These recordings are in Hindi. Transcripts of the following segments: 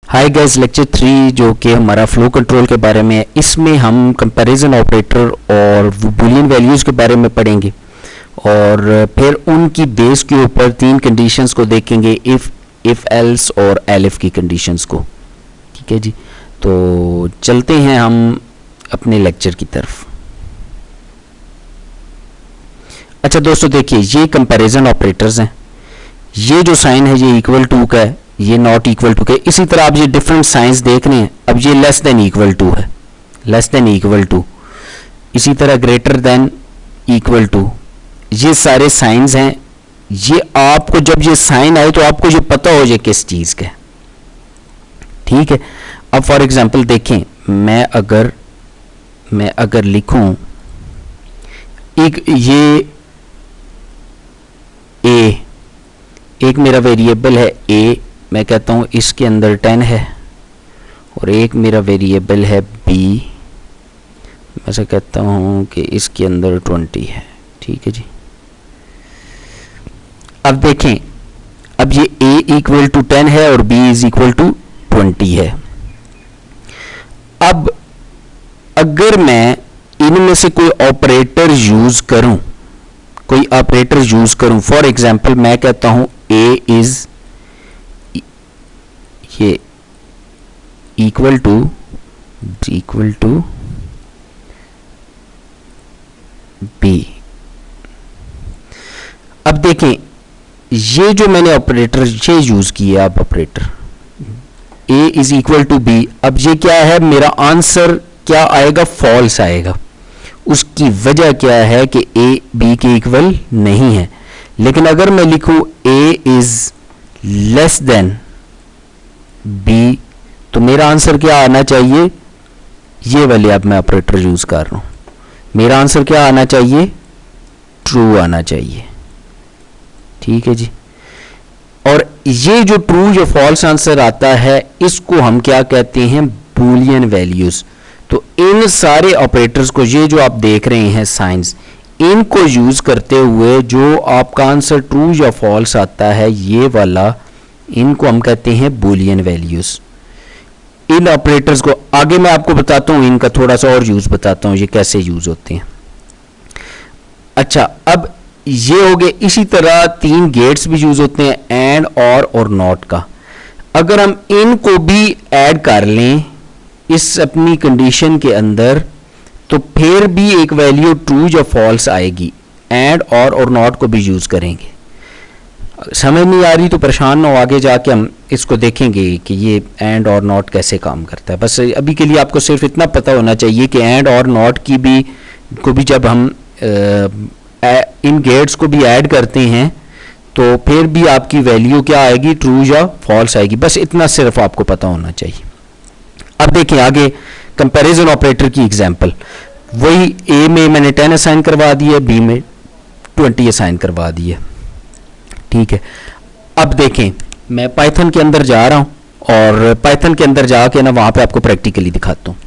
हाय गाइस, लेक्चर 3 जो कि हमारा फ्लो कंट्रोल के बारे में है, इसमें हम कंपैरिजन ऑपरेटर और बूलियन वैल्यूज़ के बारे में पढ़ेंगे और फिर उनकी बेस के ऊपर तीन कंडीशंस को देखेंगे, इफ़ एल्स और एलिफ की कंडीशंस को। ठीक है जी, तो चलते हैं हम अपने लेक्चर की तरफ। अच्छा दोस्तों, देखिए ये कंपैरिजन ऑपरेटर्स हैं। ये जो साइन है ये इक्वल टू का है, ये नॉट इक्वल टू के। इसी तरह आप ये डिफरेंट साइंस देख रहे हैं। अब ये लेस देन इक्वल टू है, लेस देन इक्वल टू, इसी तरह ग्रेटर देन इक्वल टू, ये सारे साइंस हैं। ये आपको जब ये साइन आए तो आपको ये पता हो जाए किस चीज़ का। ठीक है, अब फॉर एग्जांपल देखें, मैं अगर लिखूं एक ये ए, एक मेरा वेरिएबल है ए, मैं कहता हूं इसके अंदर 10 है, और एक मेरा वेरिएबल है बी, मैं से कहता हूं कि इसके अंदर 20 है। ठीक है जी, अब देखें, अब ये a इक्वल टू 10 है और b इज इक्वल टू 20 है। अब अगर मैं इनमें से कोई ऑपरेटर यूज करूं, फॉर एग्जांपल मैं कहता हूं a इज ये इक्वल टू b। अब देखें, ये जो मैंने ऑपरेटर ये यूज किया, अब operator a is equal to b, अब ये क्या है, मेरा आंसर क्या आएगा, फॉल्स आएगा। उसकी वजह क्या है कि a b के इक्वल नहीं है। लेकिन अगर मैं लिखूं a is less than b, तो मेरा आंसर क्या आना चाहिए, ये वाले अब मैं ऑपरेटर यूज कर रहा हूं, मेरा आंसर क्या आना चाहिए, ट्रू आना चाहिए। ठीक है जी, और ये जो ट्रू या फॉल्स आंसर आता है इसको हम क्या कहते हैं, बूलियन वैल्यूज। तो इन सारे ऑपरेटर्स को, ये जो आप देख रहे हैं साइंस, इनको यूज करते हुए जो आपका आंसर ट्रू या फॉल्स आता है, ये वाला, इनको हम कहते हैं बूलियन वैल्यूज। इन ऑपरेटर्स को आगे मैं आपको बताता हूं, इनका थोड़ा सा और यूज बताता हूं ये कैसे यूज होते हैं। अच्छा, अब ये हो गए। इसी तरह तीन गेट्स भी यूज होते हैं, एंड और नॉट का। अगर हम इनको भी ऐड कर लें इस अपनी कंडीशन के अंदर, तो फिर भी एक वैल्यू ट्रू या फॉल्स आएगी। एंड और नॉट को भी यूज करेंगे। समझ नहीं आ रही तो परेशान ना हो, आगे जाके हम इसको देखेंगे कि ये एंड और नॉट कैसे काम करता है। बस अभी के लिए आपको सिर्फ इतना पता होना चाहिए कि एंड और नॉट की भी जब हम इन गेट्स को भी ऐड करते हैं तो फिर भी आपकी वैल्यू क्या आएगी, ट्रू या फॉल्स आएगी। बस इतना सिर्फ आपको पता होना चाहिए। अब देखिए आगे कंपैरिजन ऑपरेटर की एग्जांपल, वही ए में मैंने 10 असाइन करवा दी है, बी में 20 असाइन करवा दी है। ठीक है, अब देखें, मैं पाइथन के अंदर जा रहा हूं और पाइथन के अंदर जाके ना वहां पे आपको प्रैक्टिकली दिखाता हूं।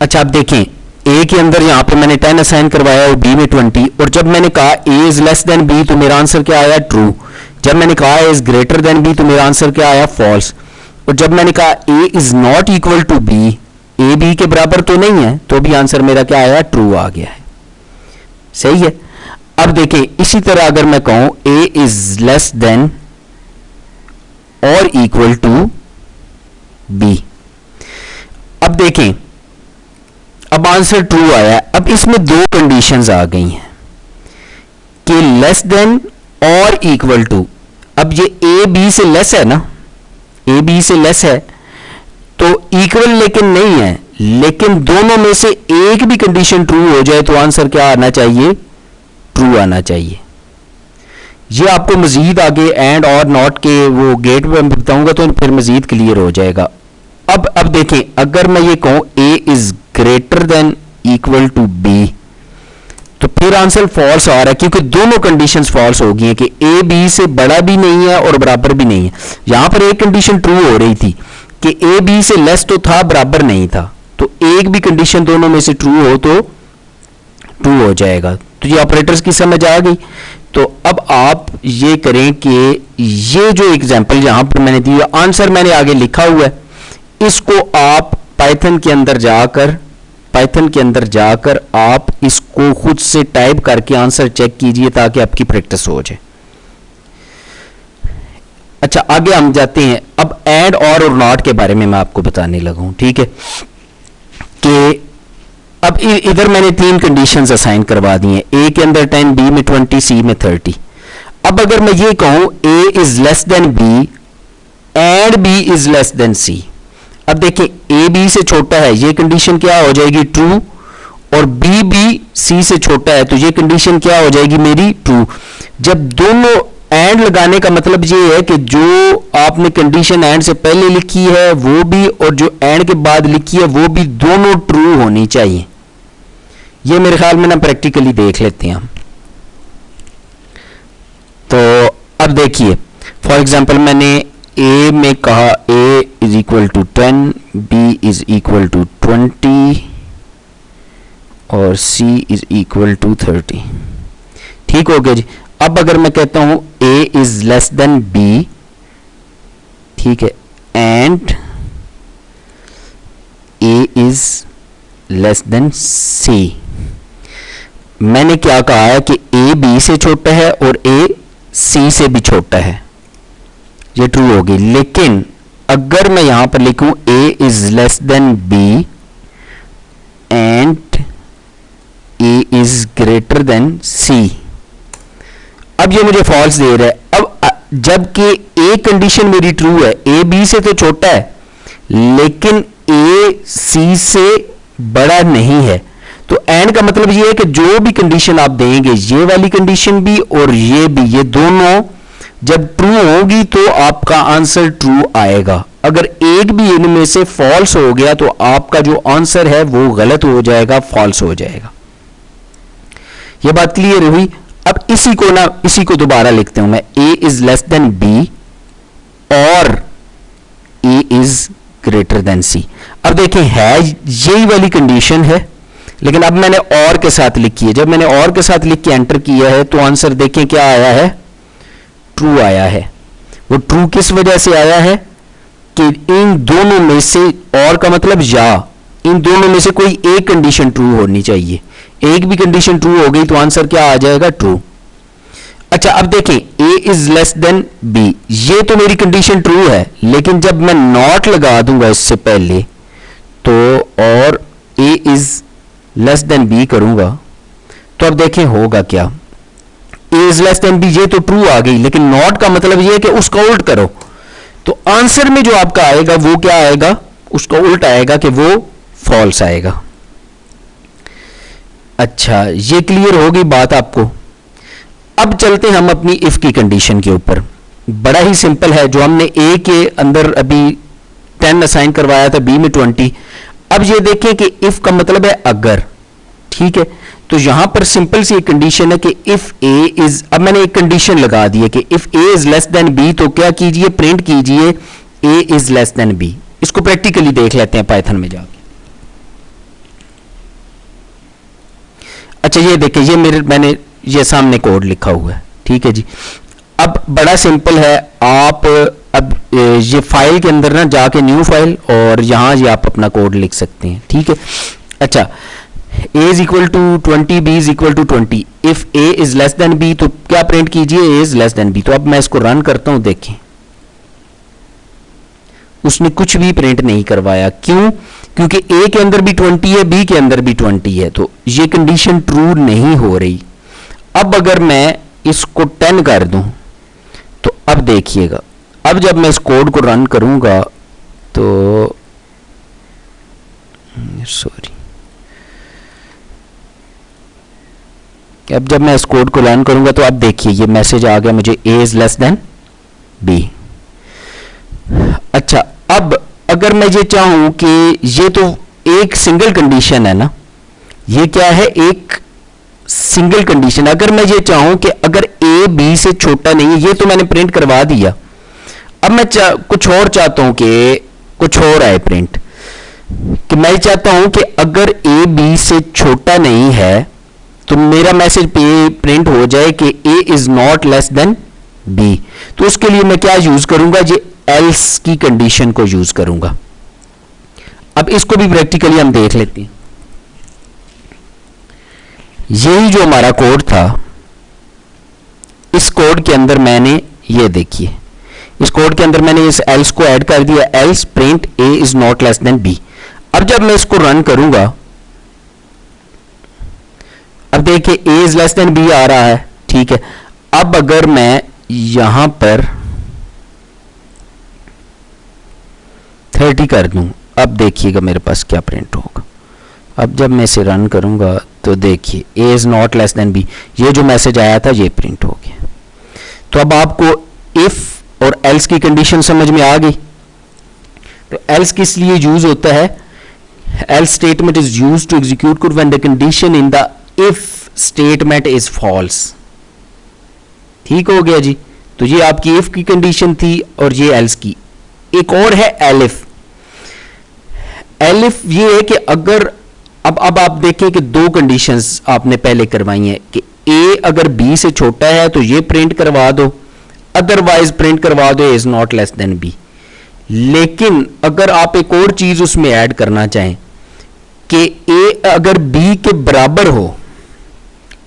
अच्छा, आप देखें, ए के अंदर यहां पे मैंने 10 असाइन करवाया और बी में 20, और जब मैंने कहा A is less than B तो मेरा आंसर क्या आया, ट्रू। जब मैंने कहा A is greater then B तो मेरा आंसर क्या आया, फॉल्स। और जब मैंने कहा A is not equal to B, A B के बराबर तो नहीं है, तो भी आंसर मेरा क्या आया, ट्रू आ गया है। सही है। अब देखें, इसी तरह अगर मैं कहूं ए इज लेस देन और इक्वल टू बी, अब देखें, अब आंसर ट्रू आया। अब इसमें दो कंडीशंस आ गई हैं कि लेस देन और इक्वल टू। अब ये ए बी से लेस है ना, ए बी से लेस है तो इक्वल लेकिन नहीं है, लेकिन दोनों में से एक भी कंडीशन ट्रू हो जाए तो आंसर क्या आना चाहिए, ट्रू आना चाहिए। ये आपको मजीद आगे एंड और नॉट के वो गेट में बताऊंगा तो फिर मजीद क्लियर हो जाएगा। अब देखें, अगर मैं ये कहूं A is greater than equal to B, तो फिर आंसर फॉल्स आ रहा है, क्योंकि दोनों कंडीशंस फॉल्स हो गई हैं कि ए बी से बड़ा भी नहीं है और बराबर भी नहीं है। यहां पर एक कंडीशन ट्रू हो रही थी कि ए बी से लेस तो था, बराबर नहीं था, तो एक भी कंडीशन दोनों में से ट्रू हो तो ट्रू हो जाएगा। तो ये ऑपरेटर्स की समझ आ गई। तो अब आप ये करें कि ये जो एग्जांपल यहां पर मैंने दी, आंसर मैंने आगे लिखा हुआ है, इसको आप पाइथन के अंदर जाकर आप इसको खुद से टाइप करके आंसर चेक कीजिए ताकि आपकी प्रैक्टिस हो जाए। अच्छा, आगे हम जाते हैं। अब ऐड और नॉट के बारे में मैं आपको बताने लगा हूं, ठीक है, कि अब इधर मैंने 3 कंडीशंस असाइन करवा दी हैं, ए के अंदर 10, बी में 20, सी में 30। अब अगर मैं ये कहूं A is less than B and B is less than C, अब देखिए ए बी से छोटा है, ये कंडीशन क्या हो जाएगी? ट्रू। और बी बी सी से छोटा है, तो ये कंडीशन क्या हो जाएगी मेरी? ट्रू। जब दोनों एंड लगाने का मतलब ये है कि जो आपने कंडीशन एंड से पहले लिखी है वो भी और जो एंड के बाद लिखी है वो भी दोनों ट्रू होनी चाहिए। ये मेरे ख्याल में ना प्रैक्टिकली देख लेते हैं हम। तो अब देखिए, फॉर एग्जांपल मैंने ए में कहा a is equal to 10, B is equal to 20 और c इज इक्वल टू 30। ठीक हो गया जी। अब अगर मैं कहता हूं a is less than b, ठीक है, and a is less then c, मैंने क्या कहा है कि a b से छोटा है और a c से भी छोटा है, ये ट्रू होगी। लेकिन अगर मैं यहां पर लिखूं a is less than b and a is greater then c, अब ये मुझे फॉल्स दे रहा है। अब जबकि a कंडीशन मेरी ट्रू है, a b से तो छोटा है लेकिन a c से बड़ा नहीं है, तो एंड का मतलब ये है कि जो भी कंडीशन आप देंगे, ये वाली कंडीशन भी और ये भी, ये दोनों जब ट्रू होगी तो आपका आंसर ट्रू आएगा। अगर एक भी इनमें से फॉल्स हो गया तो आपका जो आंसर है वो गलत हो जाएगा, फॉल्स हो जाएगा। ये बात क्लियर हुई। अब इसी को दोबारा लिखते हूं मैं, a is less than b और a is greater then c। अब देखें है यही वाली कंडीशन है, लेकिन अब मैंने और के साथ लिखी है। जब मैंने और के साथ लिख के एंटर किया है तो आंसर देखें क्या आया है? ट्रू आया है। वो ट्रू किस वजह से आया है कि इन दोनों में से, और का मतलब या, इन दोनों में से कोई एक कंडीशन ट्रू होनी चाहिए। एक भी कंडीशन ट्रू हो गई तो आंसर क्या आ जाएगा? ट्रू। अच्छा, अब देखें a is less than b, ये तो मेरी कंडीशन ट्रू है, लेकिन जब मैं नॉट लगा दूंगा इससे पहले तो और a is less than b करूंगा तो अब देखें होगा क्या? a is less than b, ये तो ट्रू आ गई, लेकिन नॉट का मतलब ये है कि उसका उल्ट करो, तो आंसर में जो आपका आएगा वो क्या आएगा? उसका उल्ट आएगा कि वो फॉल्स आएगा। अच्छा, ये क्लियर होगी बात आपको। अब चलते हम अपनी इफ की कंडीशन के ऊपर। बड़ा ही सिंपल है, जो हमने ए के अंदर अभी 10 असाइन करवाया था, बी में 20। अब ये देखें कि इफ का मतलब है अगर, ठीक है, तो यहां पर सिंपल सी एक कंडीशन है कि इफ ए इज, अब मैंने एक कंडीशन लगा दी है कि if A is less than B, तो क्या कीजिए? प्रिंट कीजिए A is less than B. इसको प्रैक्टिकली देख लेते हैं पाइथन में जाके। अच्छा, ये देखिए, ये मैंने ये सामने कोड लिखा हुआ है, ठीक है जी। अब बड़ा सिंपल है, आप अब ये फाइल के अंदर ना जाके न्यू फाइल और यहां ये आप अपना कोड लिख सकते हैं, ठीक है। अच्छा, a is equal to 20, b is equal to 20, if a is less than b, तो क्या प्रिंट कीजिए? a is less than b। तो अब मैं इसको रन करता हूं, देखें उसने कुछ भी प्रिंट नहीं करवाया। क्यों? क्योंकि a के अंदर भी 20 है, b के अंदर भी 20 है, तो ये कंडीशन ट्रू नहीं हो रही। अब अगर मैं इसको 10 कर दूं तो अब देखिएगा, अब जब मैं इस कोड को रन करूंगा तो सॉरी, अब जब मैं इस कोड को रन करूंगा तो अब देखिए ये मैसेज आ गया मुझे, a is less than b। अच्छा, अब अगर मैं ये चाहूं कि ये तो एक सिंगल कंडीशन है ना, ये क्या है? एक सिंगल कंडीशन। अगर मैं ये चाहूं कि अगर a b से छोटा नहीं है, ये तो मैंने प्रिंट करवा दिया। अब मैं कुछ और चाहता हूं कि कुछ और आए प्रिंट, कि मैं चाहता हूं कि अगर a b से छोटा नहीं है तो मेरा मैसेज पे प्रिंट हो जाए कि A is not less than B, तो उसके लिए मैं क्या यूज करूंगा, ये एल्स की कंडीशन को यूज करूंगा। अब इसको भी प्रैक्टिकली हम देख लेते हैं। यही जो हमारा कोड था, इस कोड के अंदर मैंने ये देखिए, इस कोड के अंदर मैंने इस एल्स को ऐड कर दिया, else print A is not less than B. अब जब मैं इसको रन करूंगा, अब देखिए A is less than B आ रहा है, ठीक है। अब अगर मैं यहां पर 30 कर दूं, अब देखिएगा मेरे पास क्या प्रिंट होगा। अब जब मैं इसे रन करूंगा तो देखिए A is not less than B, ये जो मैसेज आया था ये प्रिंट हो गया। तो अब आपको इफ और एल्स की कंडीशन समझ में आ गई। तो एल्स किस लिए यूज होता है, else statement is used to execute code when the condition in the if statement is false. ठीक हो गया जी। तो ये आपकी इफ की कंडीशन थी और ये एल्स की। एक और है एलिफ। एलिफ ये है कि अगर अब आप देखें कि दो कंडीशंस आपने पहले करवाई हैं कि ए अगर बी से छोटा है तो ये प्रिंट करवा दो, अदरवाइज प्रिंट करवा दो is not less than B. लेकिन अगर आप एक और चीज उसमें ऐड करना चाहें कि ए अगर बी के बराबर हो,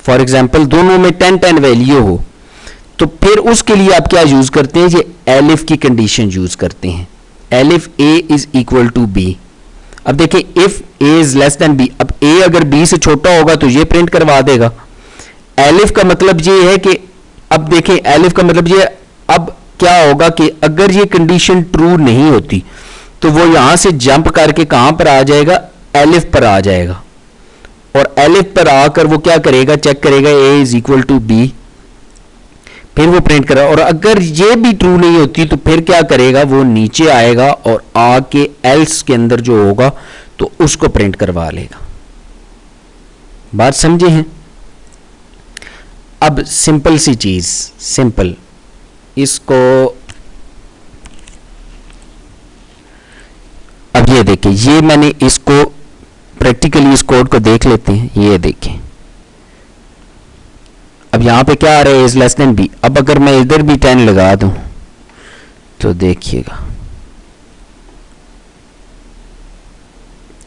फॉर एग्जाम्पल दोनों में 10-10 वैल्यू हो, तो फिर उसके लिए आप क्या यूज करते हैं, ये एलिफ की कंडीशन यूज करते हैं। Elif A is equal to B. अब देखिए if A is less than B, अब ए अगर बी से छोटा होगा तो ये प्रिंट करवा देगा। एलिफ का मतलब ये है कि अब देखें एलिफ का मतलब ये, अब क्या होगा कि अगर ये कंडीशन ट्रू नहीं होती तो वो यहां से जंप करके कहां पर आ जाएगा, एलिफ पर आ जाएगा। और एलिफ पर आकर वो क्या करेगा, चेक करेगा ए इज इक्वल टू बी, फिर वो प्रिंट करेगा। और अगर ये भी ट्रू नहीं होती तो फिर क्या करेगा, वो नीचे आएगा और आके एल्स के अंदर जो होगा तो उसको प्रिंट करवा लेगा। बात समझे हैं। अब सिंपल सी चीज, सिंपल इसको, अब ये देखिए, ये मैंने इसको प्रैक्टिकली इस कोड को देख लेते हैं। ये देखें, अब यहां पे क्या आ रहा है, इज लेस देन बी। अब अगर मैं इधर भी 10 लगा दूं तो देखिएगा,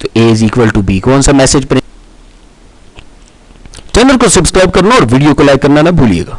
तो ए इज इक्वल टू बी, कौन सा मैसेज प्रिंट। चैनल को सब्सक्राइब करना और वीडियो को लाइक करना ना भूलिएगा।